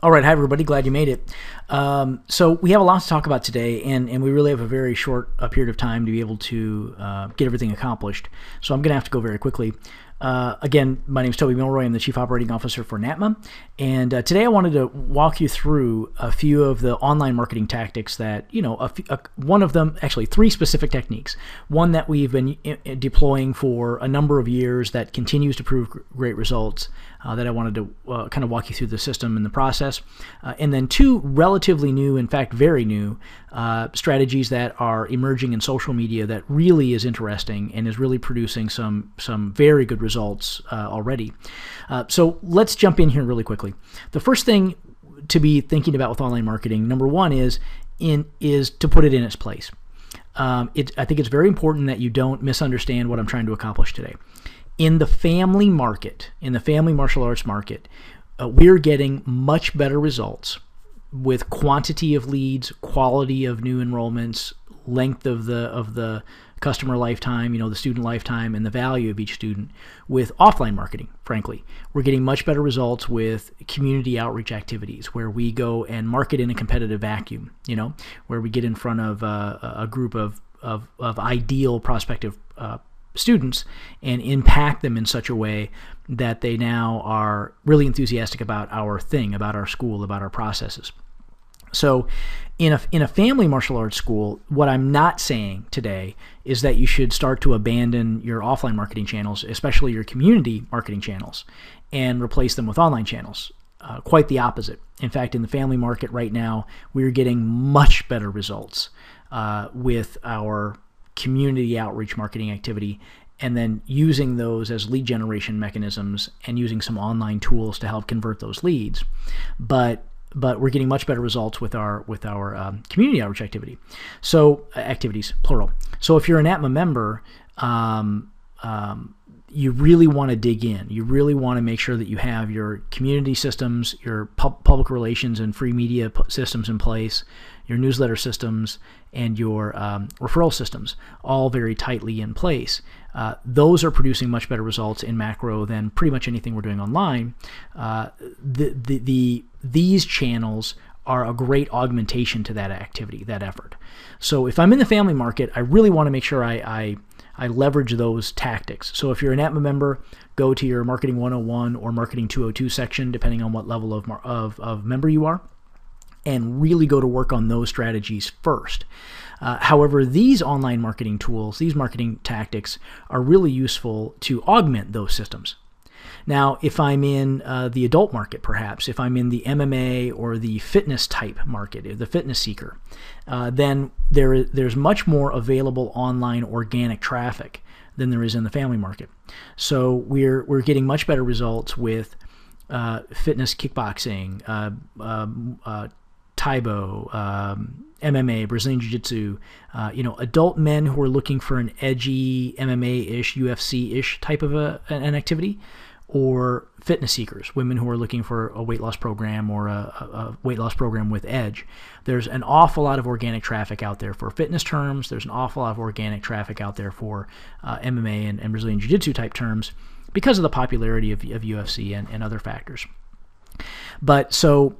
All right, hi everybody, glad you made it. So we have a lot to talk about today, and we really have a very short period of time to be able to get everything accomplished. So I'm going to have to go very quickly. Again, my name is Toby Milroy. I'm the Chief Operating Officer for NATMA, and today I wanted to walk you through a few of the online marketing tactics that, one of them, actually three specific techniques. One that we've been deploying for a number of years that continues to prove great results, that I wanted to kind of walk you through the system and the process. And then two relatively new, in fact very new, strategies that are emerging in social media that really is interesting and is really producing some very good results already. So let's jump in here really quickly. The first thing to be thinking about with online marketing, number one, is to put it in its place. I think it's very important that you don't misunderstand what I'm trying to accomplish today. In the family market, in the family martial arts market, we're getting much better results with quantity of leads, quality of new enrollments, length of the customer lifetime, the student lifetime, and the value of each student with offline marketing, frankly. We're getting much better results with community outreach activities where we go and market in a competitive vacuum, where we get in front of a group of ideal prospective students and impact them in such a way that they now are really enthusiastic about our thing, about our school, about our processes. So in a family martial arts school, what I'm not saying today is that you should start to abandon your offline marketing channels, especially your community marketing channels, and replace them with online channels. Quite the opposite. In fact, in the family market right now, we're getting much better results with our community outreach marketing activity, and then using those as lead generation mechanisms and using some online tools to help convert those leads. But we're getting much better results with our community outreach activity. So activities, plural. So if you're an NATMA member, you really want to dig in. You really want to make sure that you have your community systems, your public relations and free media systems in place, your newsletter systems, and your referral systems all very tightly in place. Those are producing much better results in macro than pretty much anything we're doing online. These channels are a great augmentation to that activity, that effort. So if I'm in the family market, I really want to make sure I leverage those tactics. So if you're an NATMA member, go to your Marketing 101 or Marketing 202 section, depending on what level of member you are, and really go to work on those strategies first. However, these online marketing tools, these marketing tactics are really useful to augment those systems. Now, if I'm in the adult market, perhaps, if I'm in the MMA or the fitness type market, the fitness seeker, then there's much more available online organic traffic than there is in the family market. So we're getting much better results with fitness kickboxing, Taibo, MMA, Brazilian Jiu-Jitsu, adult men who are looking for an edgy MMA-ish, UFC-ish type of an activity, or fitness seekers, women who are looking for a weight loss program or a weight loss program with edge. There's an awful lot of organic traffic out there for fitness terms. There's an awful lot of organic traffic out there for MMA and Brazilian Jiu-Jitsu type terms because of the popularity of UFC and other factors. But so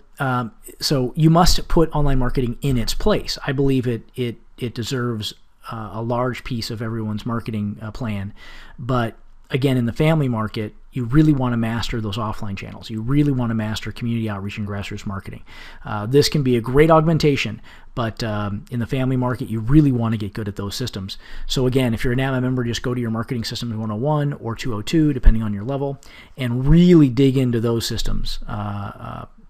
you must put online marketing in its place. I believe it deserves a large piece of everyone's marketing plan. But again, in the family market, you really want to master those offline channels. You really want to master community outreach and grassroots marketing. This can be a great augmentation, but in the family market, you really want to get good at those systems. So again, if you're a NATMA member, just go to your Marketing Systems 101 or 202, depending on your level, and really dig into those systems.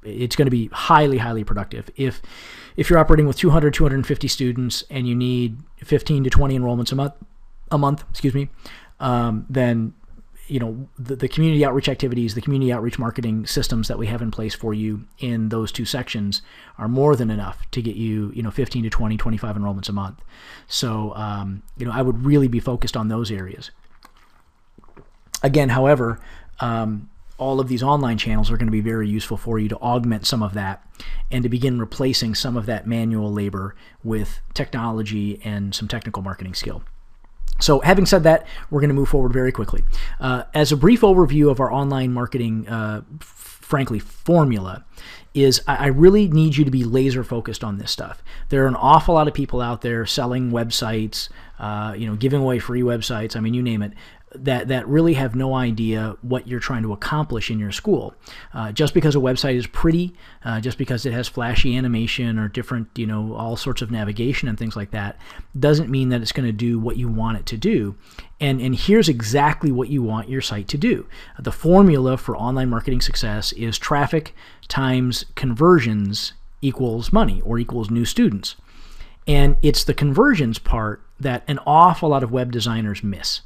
It's going to be highly, highly productive. If you're operating with 250 students and you need 15 to 20 enrollments a month, then the community outreach activities, the community outreach marketing systems that we have in place for you in those two sections are more than enough to get you, 15 to 20, 25 enrollments a month. So, I would really be focused on those areas. Again, however, all of these online channels are going to be very useful for you to augment some of that and to begin replacing some of that manual labor with technology and some technical marketing skill. So having said that, we're going to move forward very quickly. As a brief overview of our online marketing, frankly, formula, is I really need you to be laser focused on this stuff. There are an awful lot of people out there selling websites, giving away free websites, I mean, you name it, that really have no idea what you're trying to accomplish in your school. Just because a website is pretty, just because it has flashy animation or different, all sorts of navigation and things like that, doesn't mean that it's going to do what you want it to do. And here's exactly what you want your site to do. The formula for online marketing success is traffic times conversions equals money or equals new students. And it's the conversions part that an awful lot of web designers miss.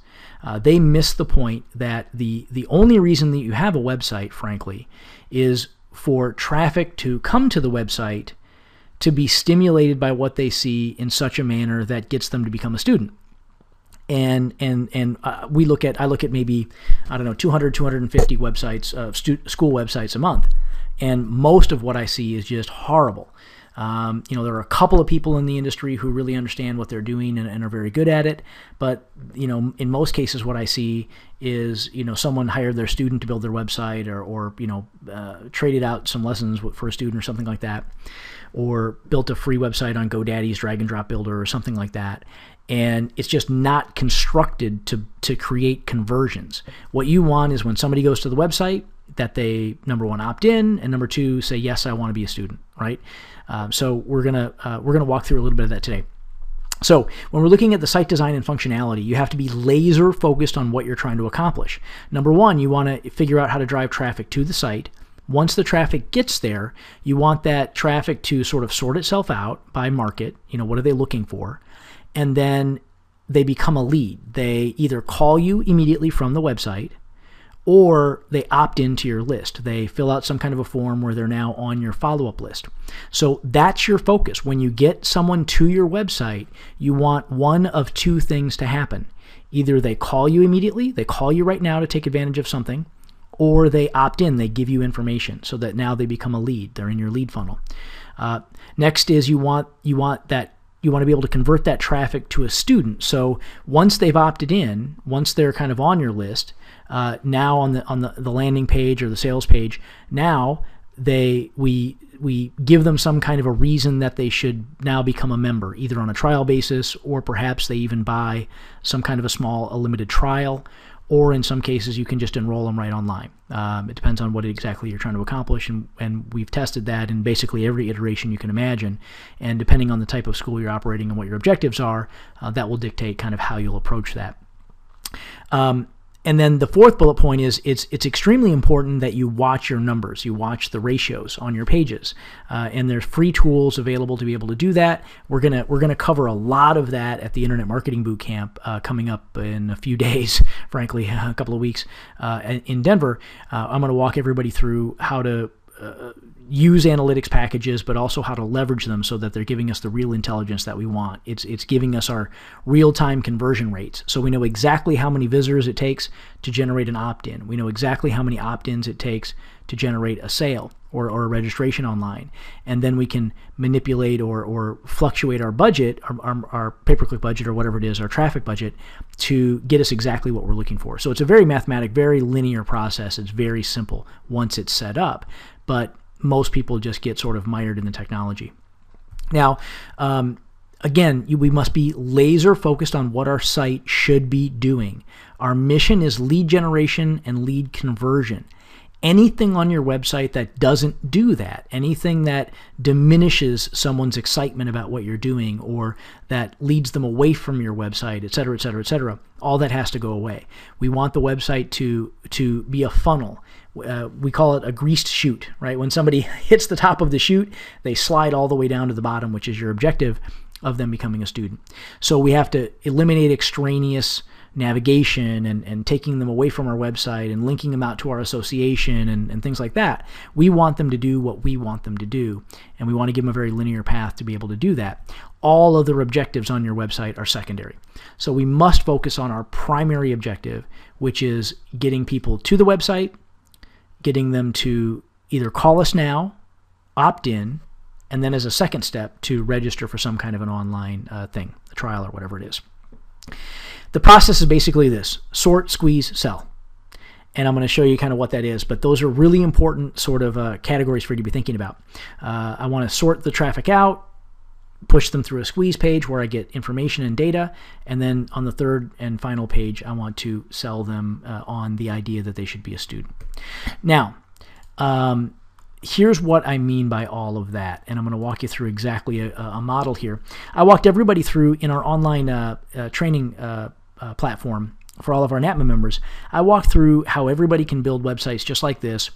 They miss the point that the only reason that you have a website, frankly, is for traffic to come to the website to be stimulated by what they see in such a manner that gets them to become a student. And I look at maybe, 200, 250 websites, school websites a month. And most of what I see is just horrible. There are a couple of people in the industry who really understand what they're doing and are very good at it. But, in most cases, what I see is, someone hired their student to build their website or traded out some lessons for a student or something like that, or built a free website on GoDaddy's drag and drop builder or something like that. And it's just not constructed to create conversions. What you want is when somebody goes to the website that they, number one, opt in, and number two, say, yes, I want to be a student, right? So we're gonna walk through a little bit of that today. So when we're looking at the site design and functionality, you have to be laser focused on what you're trying to accomplish. Number one, you want to figure out how to drive traffic to the site. Once the traffic gets there, you want that traffic to sort of sort itself out by market. What are they looking for? And then they become a lead. They either call you immediately from the website, or they opt into your list. They fill out some kind of a form where they're now on your follow-up list. So that's your focus. When you get someone to your website, you want one of two things to happen. Either they call you immediately, they call you right now to take advantage of something, or they opt in, they give you information so that now they become a lead. They're in your lead funnel. Next is you want to be able to convert that traffic to a student. So once they've opted in, once they're kind of on your list, now on the landing page or the sales page, now we give them some kind of a reason that they should now become a member, either on a trial basis or perhaps they even buy some kind of a limited trial, or in some cases you can just enroll them right online. It depends on what exactly you're trying to accomplish, and we've tested that in basically every iteration you can imagine. And depending on the type of school you're operating and what your objectives are, that will dictate kind of how you'll approach that. And then the fourth bullet point is it's extremely important that you watch your numbers, you watch the ratios on your pages, and there's free tools available to be able to do that. We're gonna cover a lot of that at the Internet Marketing Bootcamp coming up in a few days, frankly, a couple of weeks in Denver. I'm gonna walk everybody through how to use analytics packages, but also how to leverage them so that they're giving us the real intelligence that we want. It's giving us our real-time conversion rates. So we know exactly how many visitors it takes to generate an opt-in. We know exactly how many opt-ins it takes to generate a sale or a registration online. And then we can manipulate or fluctuate our budget, our pay-per-click budget or whatever it is, our traffic budget, to get us exactly what we're looking for. So it's a very mathematic, very linear process. It's very simple once it's set up. But most people just get sort of mired in the technology. Now, again, we must be laser focused on what our site should be doing. Our mission is lead generation and lead conversion. Anything on your website that doesn't do that, anything that diminishes someone's excitement about what you're doing or that leads them away from your website, et cetera, et cetera, et cetera, all that has to go away. We want the website to be a funnel. We call it a greased chute, right? When somebody hits the top of the chute, they slide all the way down to the bottom, which is your objective of them becoming a student. So we have to eliminate extraneous navigation and taking them away from our website and linking them out to our association and things like that. We want them to do what we want them to do, and we want to give them a very linear path to be able to do that. All other objectives on your website are secondary. So we must focus on our primary objective, which is getting people to the website, getting them to either call us now, opt in, and then as a second step to register for some kind of an online thing, a trial or whatever it is. the process is basically this: sort, squeeze, sell. And I'm going to show you kind of what that is, but those are really important sort of categories for you to be thinking about. I want to sort the traffic out, push them through a squeeze page where I get information and data, and then on the third and final page, I want to sell them on the idea that they should be a student. Now, here's what I mean by all of that, and I'm going to walk you through exactly a model here. I walked everybody through in our online training platform for all of our NAPMA members. I walked through how everybody can build websites just like this,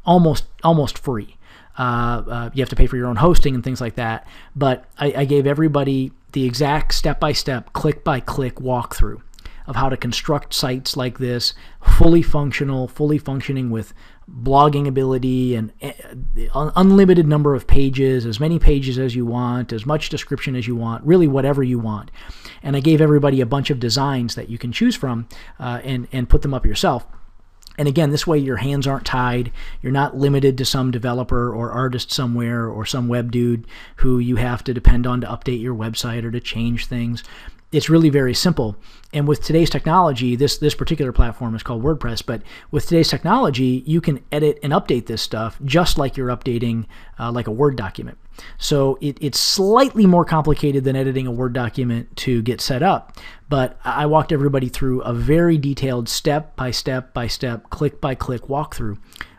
almost free. You have to pay for your own hosting and things like that, but I gave everybody the exact step-by-step, click-by-click walkthrough of how to construct sites like this, fully functioning with blogging ability and unlimited number of pages, as many pages as you want, as much description as you want, really whatever you want. And I gave everybody a bunch of designs that you can choose from and put them up yourself. And again, this way your hands aren't tied. You're not limited to some developer or artist somewhere or some web dude who you have to depend on to update your website or to change things. It's really very simple. And with today's technology, this particular platform is called WordPress, but with today's technology, you can edit and update this stuff just like you're updating like a Word document. So it's slightly more complicated than editing a Word document to get set up, but I walked everybody through a very detailed step-by-step, click-by-click walkthrough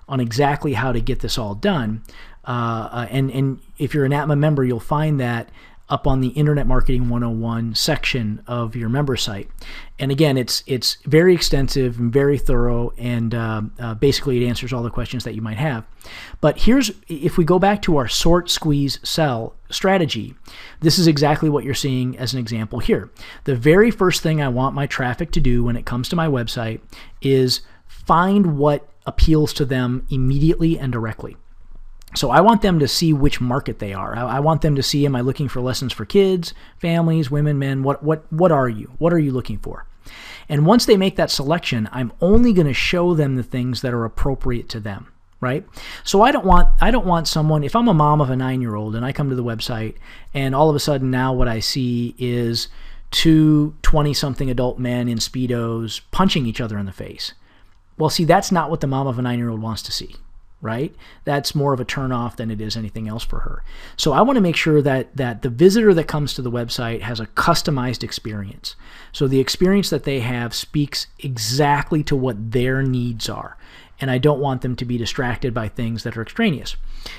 on exactly how to get this all done. And if you're an NAPMA member, you'll find that up on the Internet Marketing 101 section of your member site. And again, it's very extensive and very thorough, and basically it answers all the questions that you might have. But if we go back to our sort, squeeze, sell strategy, this is exactly what you're seeing as an example here. The very first thing I want my traffic to do when it comes to my website is find what appeals to them immediately and directly. So I want them to see which market they are. I want them to see, am I looking for lessons for kids, families, women, men? What are you? What are you looking for? And once they make that selection, I'm only going to show them the things that are appropriate to them, right? So I don't want someone, if I'm a mom of a 9-year-old and I come to the website and all of a sudden now what I see is two 20-something adult men in Speedos punching each other in the face. Well, see, that's not what the mom of a 9-year-old wants to see. Right? That's more of a turnoff than it is anything else for her. So I want to make sure that the visitor that comes to the website has a customized experience. So the experience that they have speaks exactly to what their needs are. And I don't want them to be distracted by things that are extraneous.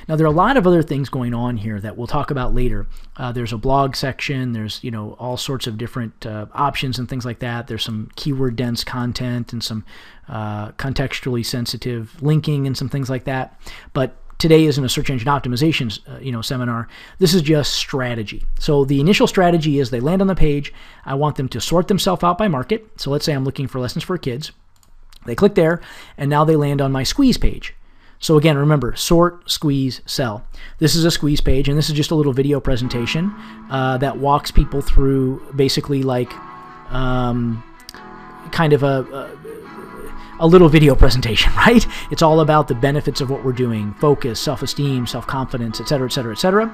Now, there are a lot of other things going on here that we'll talk about later. There's a blog section. There's all sorts of different options and things like that. There's some keyword-dense content and some contextually sensitive linking and some things like that. But today isn't a search engine optimization seminar. This is just strategy. So the initial strategy is they land on the page. I want them to sort themselves out by market. So let's say I'm looking for lessons for kids. They click there, and now they land on my squeeze page. So again, remember, sort, squeeze, sell. This is a squeeze page, and this is just a little video presentation that walks people through basically like kind of a little video presentation, right? It's all about the benefits of what we're doing: focus, self-esteem, self-confidence, et cetera, et cetera, et cetera.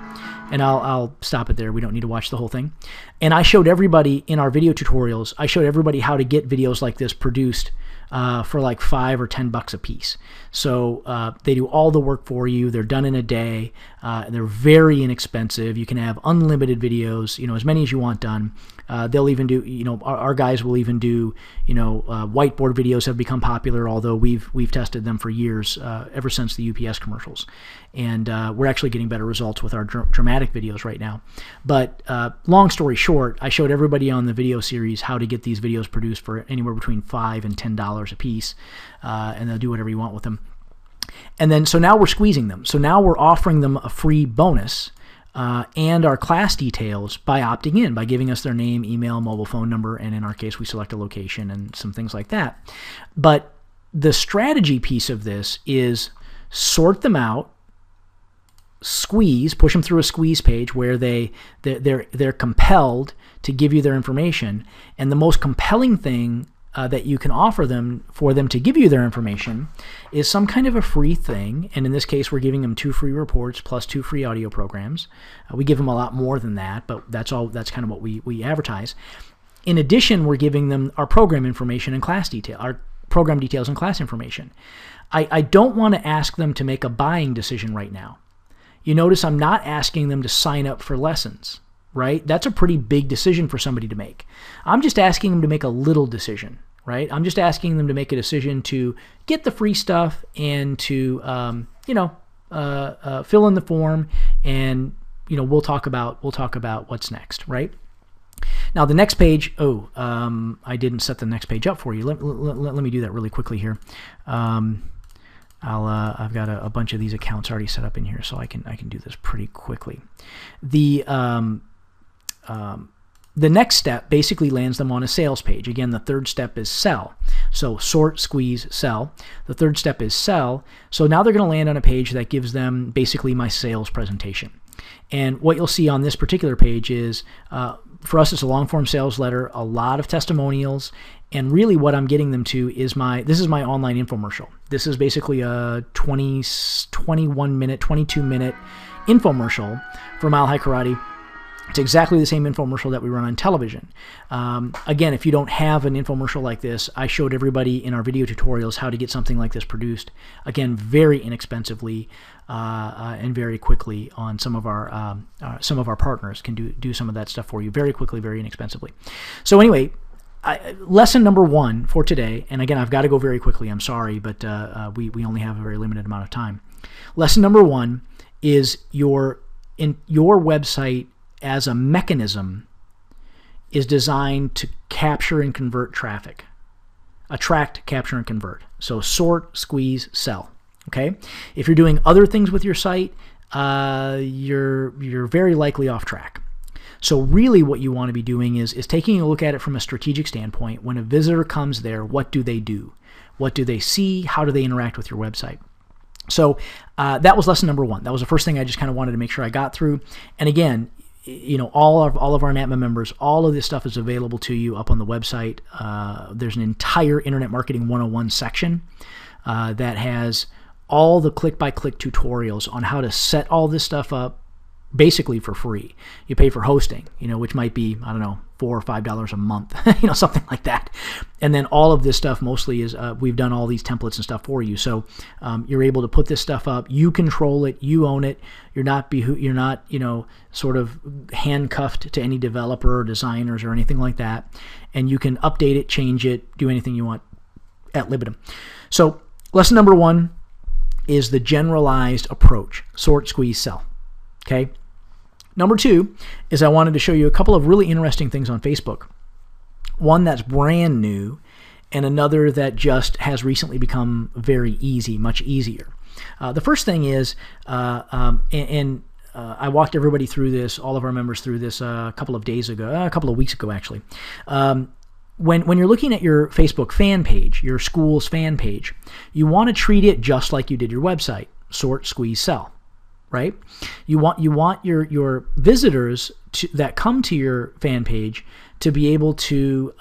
And I'll stop it there. We don't need to watch the whole thing. And I showed everybody in our video tutorials, I showed everybody how to get videos like this produced for like $5 or $10 a piece. So they do all the work for you. They're done in a day. They're very inexpensive. You can have unlimited videos, as many as you want done. They'll even do, our guys will even do, whiteboard videos have become popular, although we've tested them for years, ever since the UPS commercials. And we're actually getting better results with our dramatic videos right now. But long story short, I showed everybody on the video series how to get these videos produced for anywhere between $5 and $10 a piece, and they'll do whatever you want with them. And then, so now we're squeezing them. So now we're offering them a free bonus and our class details by opting in, by giving us their name, email, mobile phone number, and in our case, we select a location and some things like that. But the strategy piece of this is sort them out, squeeze, push them through a squeeze page where they're compelled to give you their information, and the most compelling thing that you can offer them for them to give you their information is some kind of a free thing. And in this case, we're giving them 2 free reports plus 2 free audio programs. We give them a lot more than that, but that's kind of what we advertise. In addition, we're giving them our program information and class detail, our program details and class information. I don't want to ask them to make a buying decision right now. You notice I'm not asking them to sign up for lessons, right? That's a pretty big decision for somebody to make. I'm just asking them to make a little decision, right? I'm just asking them to make a decision to get the free stuff and to, fill in the form, and we'll talk about what's next, right? Now the next page. I didn't set the next page up for you. Let me do that really quickly here. I've got a bunch of these accounts already set up in here, so I can do this pretty quickly. The next step basically lands them on a sales page. Again, the third step is sell. So sort, squeeze, sell. The third step is sell. So now they're going to land on a page that gives them basically my sales presentation. And what you'll see on this particular page is, for us, it's a long-form sales letter, a lot of testimonials, and really what I'm getting them to is this is my online infomercial. This is basically a 22-minute infomercial for Mile High Karate. It's exactly the same infomercial that we run on television. Again, if you don't have an infomercial like this, I showed everybody in our video tutorials how to get something like this produced. Again, very inexpensively and very quickly on some of our partners can do some of that stuff for you very quickly, very inexpensively. So anyway, lesson number 1 for today, and again, I've got to go very quickly. I'm sorry, but we only have a very limited amount of time. Lesson number 1 is your website as a mechanism is designed to capture and convert traffic. Attract, capture, and convert. So sort, squeeze, sell. Okay? If you're doing other things with your site, you're very likely off track. So really what you want to be doing is taking a look at it from a strategic standpoint. When a visitor comes there, what do they do? What do they see? How do they interact with your website? So that was lesson number 1. That was the first thing I just kind of wanted to make sure I got through. And again, all of our NATMA members, all of this stuff is available to you up on the website. There's an entire Internet Marketing 101 section that has all the click-by-click tutorials on how to set all this stuff up basically for free. You pay for hosting, which might be, I don't know, $4 or $5 a month, something like that. And then all of this stuff mostly is, we've done all these templates and stuff for you. So you're able to put this stuff up. You control it. You own it. You're not, sort of handcuffed to any developer or designers or anything like that. And you can update it, change it, do anything you want at libitum. So lesson number 1 is the generalized approach: sort, squeeze, sell. Okay. Number 2 is I wanted to show you a couple of really interesting things on Facebook. One that's brand new, and another that just has recently become very easy, much easier. The first thing is, I walked everybody through this, all of our members through this a couple of weeks ago actually. When you're looking at your Facebook fan page, your school's fan page, you want to treat it just like you did your website: sort, squeeze, sell. Right? You want your visitors that come to your fan page to be able to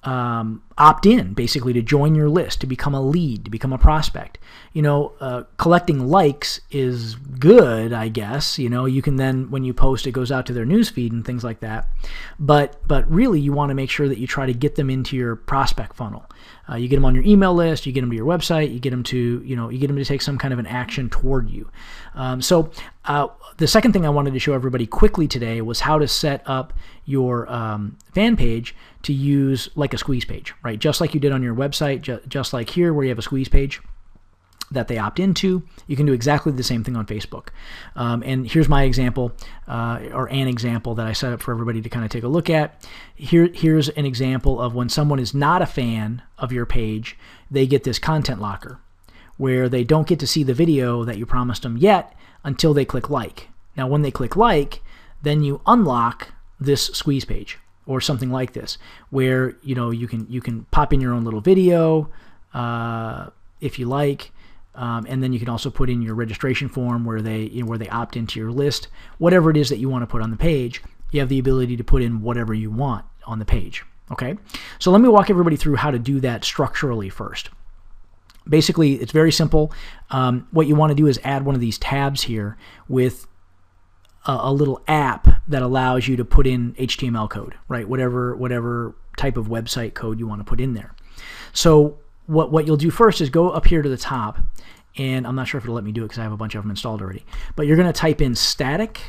opt in, basically to join your list, to become a lead, to become a prospect. Collecting likes is good, I guess. You can then, when you post, it goes out to their newsfeed and things like that. But really, you want to make sure that you try to get them into your prospect funnel. You get them on your email list, you get them to your website, you get them to take some kind of an action toward you. So the second thing I wanted to show everybody quickly today was how to set up your fan page to use like a squeeze page, right? Just like you did on your website, just like here where you have a squeeze page that they opt into, you can do exactly the same thing on Facebook. And here's my example, or an example that I set up for everybody to kind of take a look at. Here's an example of when someone is not a fan of your page, they get this content locker where they don't get to see the video that you promised them yet until they click like. Now, when they click like, then you unlock this squeeze page or something like this, where you can pop in your own little video if you like. And then you can also put in your registration form where they opt into your list. Whatever it is that you want to put on the page, you have the ability to put in whatever you want on the page. Okay, so let me walk everybody through how to do that structurally first. Basically, it's very simple. What you want to do is add one of these tabs here with a little app that allows you to put in HTML code, right? Whatever type of website code you want to put in there. So what you'll do first is go up here to the top, and I'm not sure if it'll let me do it because I have a bunch of them installed already, but you're going to type in static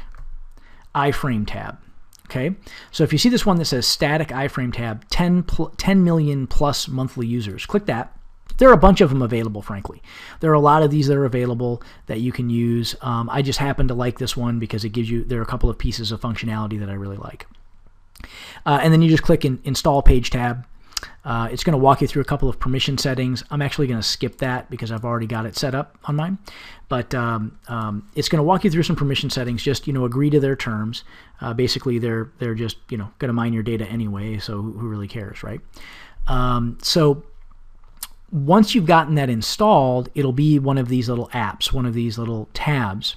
iframe tab. Okay, so if you see this one that says static iframe tab, 10 million plus monthly users, click that. There are a bunch of them available, frankly. There are a lot of these that are available that you can use. I just happen to like this one because it gives you, there are a couple of pieces of functionality that I really like. And then you just click install page tab. It's going to walk you through a couple of permission settings. I'm actually going to skip that because I've already got it set up on mine. But it's going to walk you through some permission settings. Just, agree to their terms. Basically, they're just, going to mine your data anyway, so who really cares, right? So once you've gotten that installed, it'll be one of these little apps, one of these little tabs,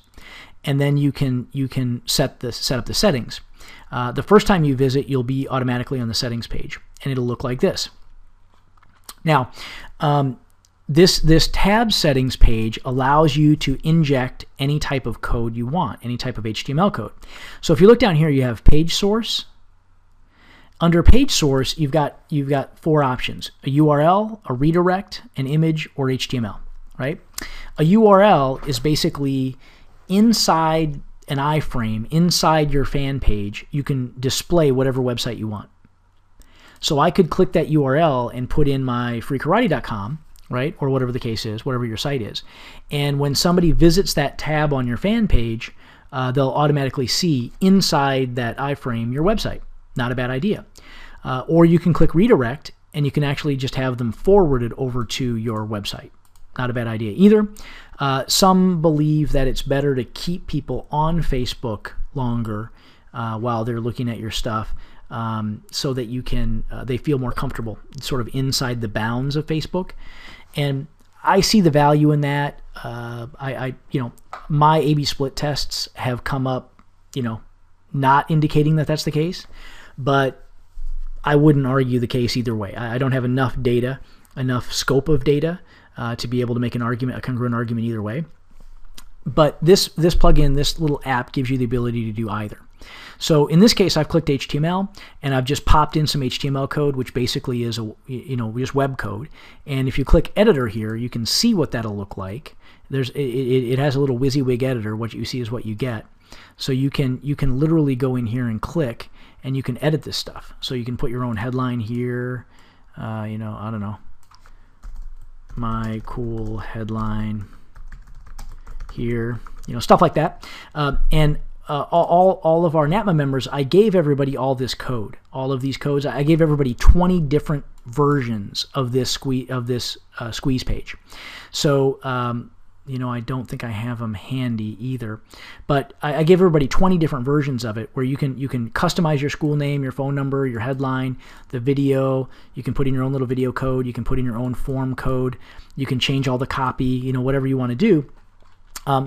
and then you can set up the settings. The first time you visit, you'll be automatically on the settings page, and it'll look like this. Now, this tab settings page allows you to inject any type of code you want, any type of HTML code. So if you look down here, you have page source. Under page source, you've got 4 options: a URL, a redirect, an image, or HTML, right? A URL is basically inside an iframe, inside your fan page, you can display whatever website you want. So I could click that URL and put in my freekarate.com, right? Or whatever the case is, whatever your site is. And when somebody visits that tab on your fan page, they'll automatically see inside that iframe your website. Not a bad idea. Or you can click redirect and you can actually just have them forwarded over to your website. Not a bad idea either. Some believe that it's better to keep people on Facebook longer while they're looking at your stuff, so that you can they feel more comfortable sort of inside the bounds of Facebook. And I see the value in that. My A/B split tests have come up, not indicating that that's the case, but I wouldn't argue the case either way. I don't have enough data, enough scope of data to be able to make an argument, a congruent argument either way. But this plugin, this little app, gives you the ability to do either. So in this case, I've clicked HTML and I've just popped in some HTML code, which basically is just web code. And if you click editor here, you can see what that'll look like. It has a little WYSIWYG editor. What you see is what you get. So you can literally go in here and click, and you can edit this stuff. So you can put your own headline here. I don't know, my cool headline here, stuff like that. And all of our NATMA members, I gave everybody all this code, all of these codes. I gave everybody 20 different versions of this squeeze page. So I don't think I have them handy either, but I gave everybody 20 different versions of it where you can customize your school name, your phone number, your headline, the video. You can put in your own little video code. You can put in your own form code. You can change all the copy, whatever you want to do.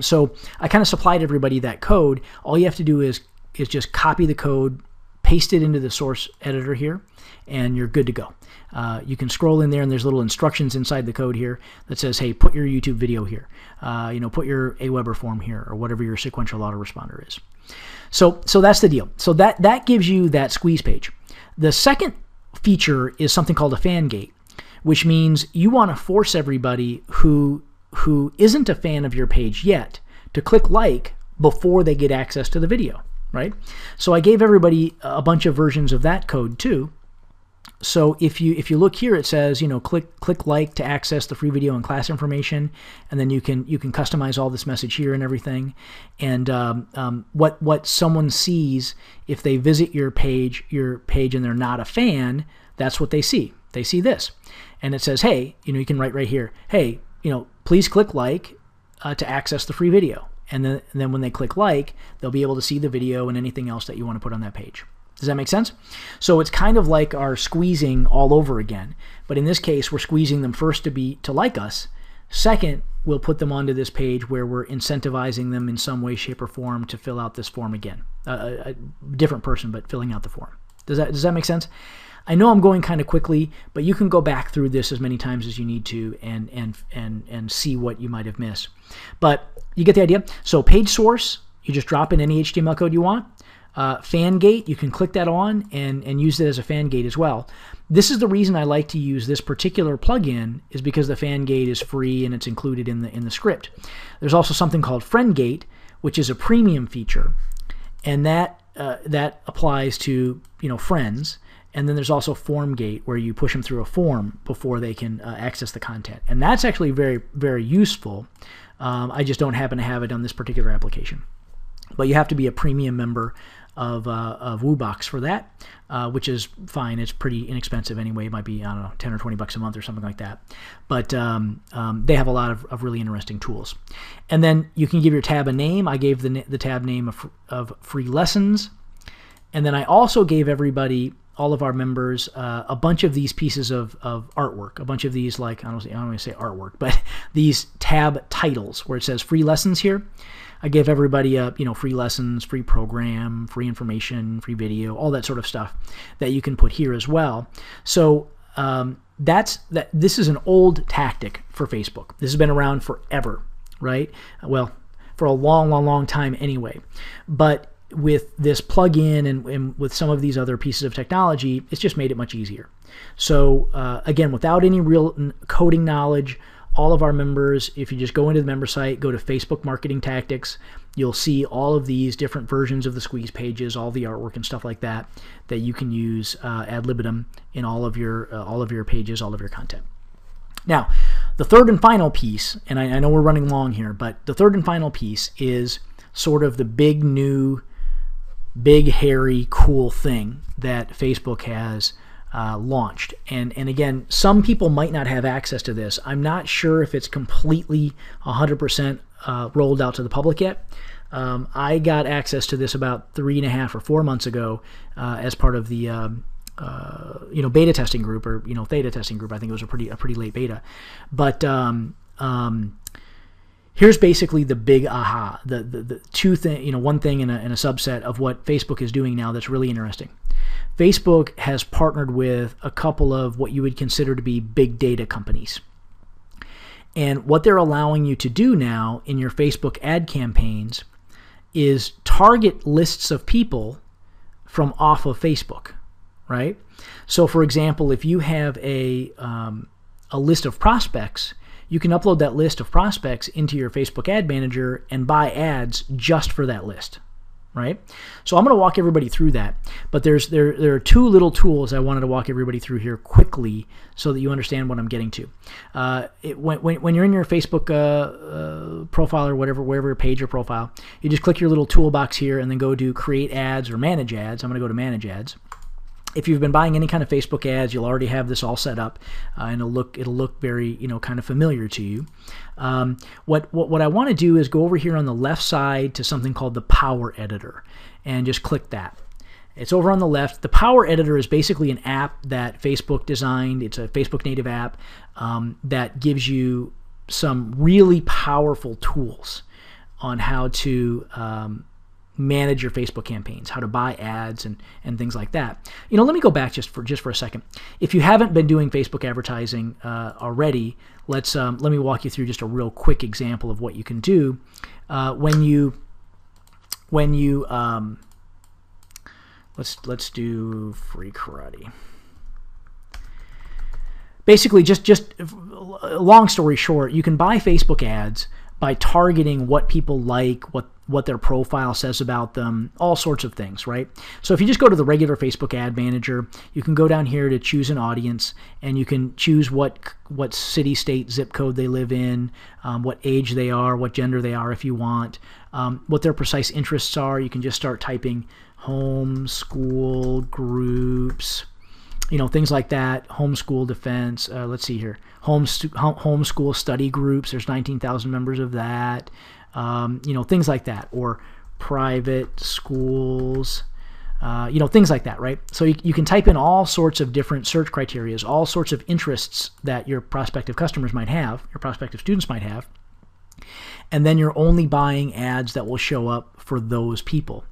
So I kind of supplied everybody that code. All you have to do is just copy the code, paste it into the source editor here, and you're good to go. You can scroll in there, and there's little instructions inside the code here that says, hey, put your YouTube video here. Put your Aweber form here, or whatever your sequential autoresponder is. So that's the deal. So that gives you that squeeze page. The second feature is something called a fan gate, which means you want to force everybody who isn't a fan of your page yet to click like before they get access to the video, right? So I gave everybody a bunch of versions of that code too. So if you look here, it says, click like to access the free video and class information, and then you can customize all this message here and everything. And what someone sees if they visit your page and they're not a fan, that's what they see. They see this, and it says, hey, you can write right here, hey, please click like to access the free video. And then when they click like, they'll be able to see the video and anything else that you want to put on that page. Does that make sense? So it's kind of like our squeezing all over again. But in this case, we're squeezing them first to like us. Second, we'll put them onto this page where we're incentivizing them in some way, shape, or form to fill out this form again. A different person, but filling out the form. Does that make sense? I know I'm going kind of quickly, but you can go back through this as many times as you need to and see what you might have missed. But you get the idea. So page source, you just drop in any HTML code you want. fan gate, you can click that on and use it as a fan gate as well. This is the reason I like to use this particular plugin, is because the fan gate is free and it's included in the script. There's also something called friend gate, which is a premium feature, and that applies to friends. And then there's also form gate, where you push them through a form before they can access the content, and that's actually very, very useful. I just don't happen to have it on this particular application. But you have to be a premium member of WooBox for that, which is fine. It's pretty inexpensive anyway. It might be, I don't know, 10 or 20 bucks a month or something like that. But they have a lot of really interesting tools. And then you can give your tab a name. I gave the tab name of free lessons. And then I also gave everybody, all of our members, a bunch of these pieces of artwork, a bunch of these, like, I don't want to say artwork, but these tab titles where it says free lessons here. I gave everybody free lessons, free program, free information, free video, all that sort of stuff that you can put here as well. So this is an old tactic for Facebook. This has been around forever, right? Well, for a long, long, long time anyway. But with this plugin and with some of these other pieces of technology, it's just made it much easier. So again, without any real coding knowledge, all of our members, if you just go into the member site, go to Facebook Marketing Tactics, you'll see all of these different versions of the squeeze pages, all the artwork and stuff like that you can use ad libitum in all of your pages, all of your content. Now, the third and final piece, and I know we're running long here, but the third and final piece is sort of the big new, big hairy cool thing that Facebook has launched. And again, some people might not have access to this. I'm not sure if it's completely 100% rolled out to the public yet. I got access to this about 3.5 or 4 months ago as part of the beta testing group, or theta testing group. I think it was a pretty late beta. But here's basically the big aha, the two thing, one thing and a subset of what Facebook is doing now that's really interesting. Facebook has partnered with a couple of what you would consider to be big data companies. And what they're allowing you to do now in your Facebook ad campaigns is target lists of people from off of Facebook, right? So for example, if you have a list of prospects, you can upload that list of prospects into your Facebook Ad Manager and buy ads just for that list, right? So I'm going to walk everybody through that, but there are two little tools I wanted to walk everybody through here quickly so that you understand what I'm getting to. When you're in your Facebook profile or wherever page or profile, you just click your little toolbox here and then go to Create Ads or Manage Ads. I'm going to go to Manage Ads. If you've been buying any kind of Facebook ads, you'll already have this all set up, and it'll look very kind of familiar to you. What I want to do is go over here on the left side to something called the Power Editor, and just click that. It's over on the left. The Power Editor is basically an app that Facebook designed. It's a Facebook native app that gives you some really powerful tools on how to manage your Facebook campaigns, how to buy ads and things like that. Let me go back just for a second. If you haven't been doing Facebook advertising already, let me walk you through just a real quick example of what you can do when you let's do free karate. Basically, just long story short, you can buy Facebook ads by targeting what people like, what their profile says about them, all sorts of things, right? So if you just go to the regular Facebook Ad Manager, you can go down here to choose an audience, and you can choose what city, state, zip code they live in, what age they are, what gender they are if you want, what their precise interests are. You can just start typing homeschool groups, things like that, homeschool defense, let's see here, homeschool study groups, there's 19,000 members of that, things like that, or private schools, things like that, right? So you can type in all sorts of different search criteria, all sorts of interests that your prospective customers might have, your prospective students might have, And then you're only buying ads that will show up for those people.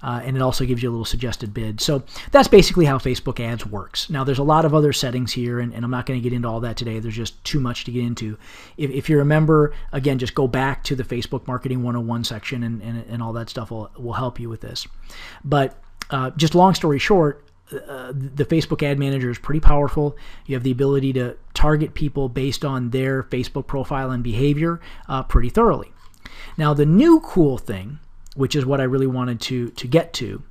And it also gives you a little suggested bid. So that's basically how Facebook ads works. Now, there's a lot of other settings here, and I'm not going to get into all that today. There's just too much to get into. If you remember, again, just go back to the Facebook Marketing 101 section, and all that stuff will help you with this. But just long story short, the Facebook Ad Manager is pretty powerful. You have the ability to target people based on their Facebook profile and behavior pretty thoroughly. Now, the new cool thing, which is what I really wanted to get to,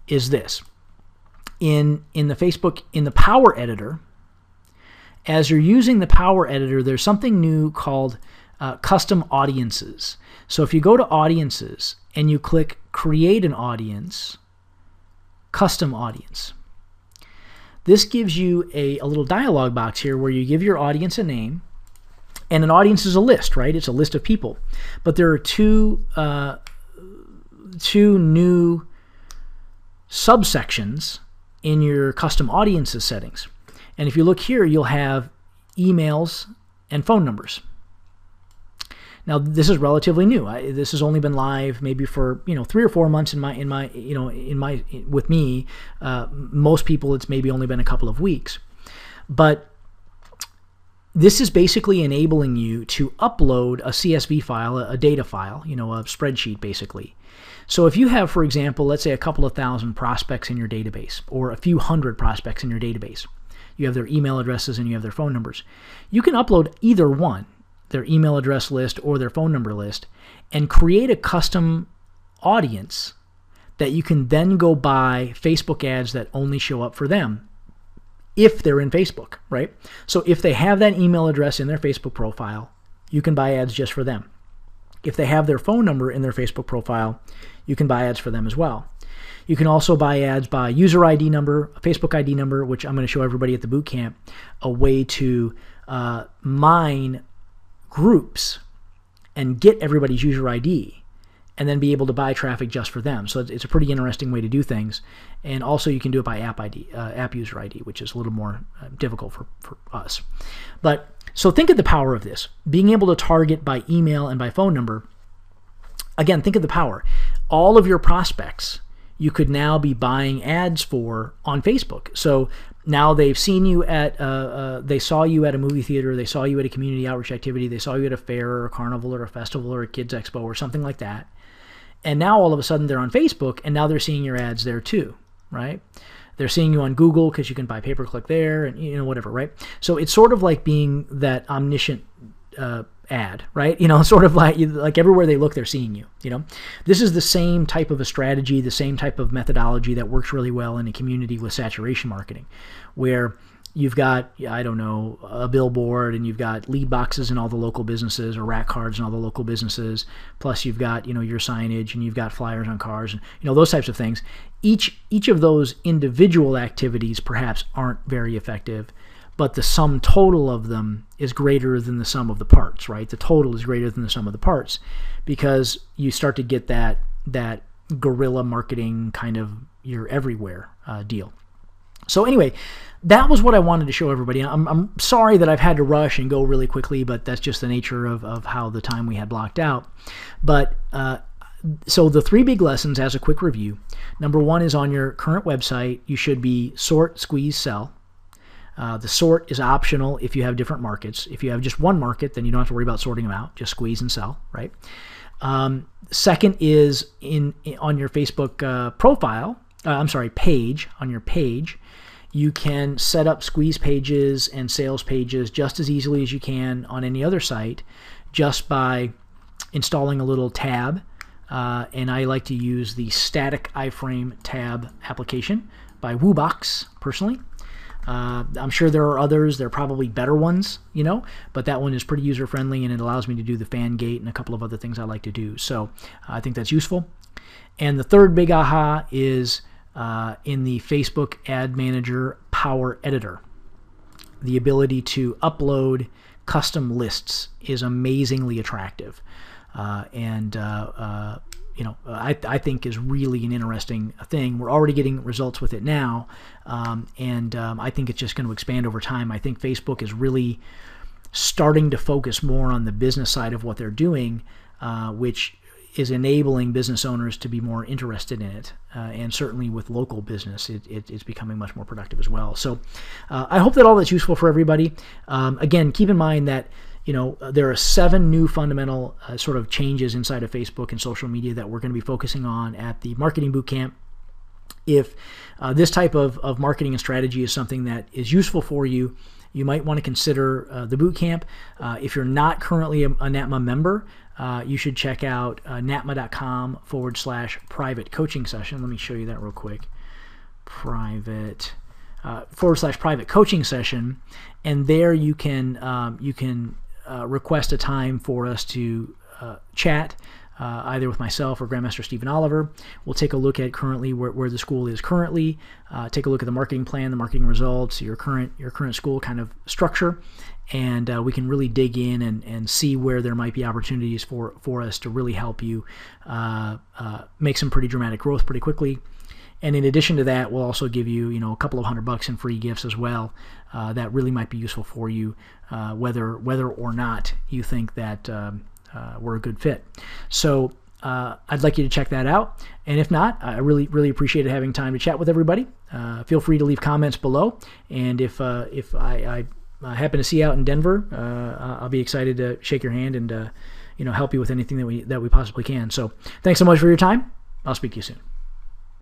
is this. In the Power Editor, as you're using the Power Editor, there's something new called Custom Audiences. So if you go to Audiences and you click Create an Audience, Custom Audience, this gives you a little dialog box here where you give your audience a name, and an audience is a list, right? It's a list of people. But there are two new subsections in your custom audiences settings. And if you look here, you'll have emails and phone numbers. Now, this is relatively new. This has only been live maybe for 3 or 4 months with me. Most people, it's maybe only been a couple of weeks. But this is basically enabling you to upload a CSV file, a data file, a spreadsheet basically. So if you have, for example, let's say a couple of thousand prospects in your database, or a few hundred prospects in your database, you have their email addresses and you have their phone numbers, you can upload either one, their email address list or their phone number list, and create a custom audience that you can then go buy Facebook ads that only show up for them if they're in Facebook, right? So if they have that email address in their Facebook profile, you can buy ads just for them. If they have their phone number in their Facebook profile, you can buy ads for them as well. You can also buy ads by user ID number, a Facebook ID number, which I'm going to show everybody at the boot camp, a way to mine groups and get everybody's user ID and then be able to buy traffic just for them. So it's a pretty interesting way to do things. And also you can do it by app ID, app user ID, which is a little more difficult for us. But so think of the power of this. Being able to target by email and by phone number. Again, think of the power. All of your prospects you could now be buying ads for on Facebook. So now they've seen you at, they saw you at a movie theater, they saw you at a community outreach activity, they saw you at a fair or a carnival or a festival or a kids expo or something like that. And now all of a sudden they're on Facebook, and now they're seeing your ads there too, right? They're seeing you on Google because you can buy pay-per-click there and whatever, right? So it's sort of like being that omniscient ad, right? Sort of like everywhere they look, they're seeing you, This is the same type of a strategy, the same type of methodology that works really well in a community with saturation marketing, where you've got, I don't know, a billboard, and you've got lead boxes in all the local businesses, or rack cards in all the local businesses, plus you've got, your signage, and you've got flyers on cars, and those types of things. Each of those individual activities perhaps aren't very effective, but the sum total of them is greater than the sum of the parts, right? The total is greater than the sum of the parts, because you start to get that guerrilla marketing kind of you're everywhere deal. So anyway, that was what I wanted to show everybody. I'm sorry that I've had to rush and go really quickly, but that's just the nature of how the time we had blocked out. But so the 3 big lessons as a quick review. Number 1 is on your current website, you should be sort, squeeze, sell. The sort is optional if you have different markets. If you have just one market, then you don't have to worry about sorting them out. Just squeeze and sell, right? Second is on your Facebook page, on your page, you can set up squeeze pages and sales pages just as easily as you can on any other site, just by installing a little tab. And I like to use the static iframe tab application by Woobox personally. I'm sure there are others. There are probably better ones, but that one is pretty user-friendly, and it allows me to do the fan gate and a couple of other things I like to do. So I think that's useful. And the third big aha is in the Facebook Ad Manager Power Editor. The ability to upload custom lists is amazingly attractive. I think is really an interesting thing. We're already getting results with it now, and I think it's just going to expand over time. I think Facebook is really starting to focus more on the business side of what they're doing, which is enabling business owners to be more interested in it. And certainly with local business, it's becoming much more productive as well. So I hope that all that's useful for everybody. Again, keep in mind that there are 7 new fundamental sort of changes inside of Facebook and social media that we're going to be focusing on at the Marketing Bootcamp. If this type of marketing and strategy is something that is useful for you, you might want to consider the bootcamp. If you're not currently a NATMA member, you should check out natma.com/private coaching session. Let me show you that real quick. Private /private coaching session, and there you can request a time for us to chat. Either with myself or Grandmaster Stephen Oliver. We'll take a look at currently where the school is currently, take a look at the marketing plan, the marketing results, your current school kind of structure, and we can really dig in and see where there might be opportunities for us to really help you make some pretty dramatic growth pretty quickly. And in addition to that, we'll also give you a couple of $100 in free gifts as well that really might be useful for you, whether or not you think that we're a good fit. So I'd like you to check that out. And if not, I really appreciated having time to chat with everybody. Feel free to leave comments below. And if I happen to see you out in Denver, I'll be excited to shake your hand and help you with anything that we possibly can. So thanks so much for your time. I'll speak to you soon.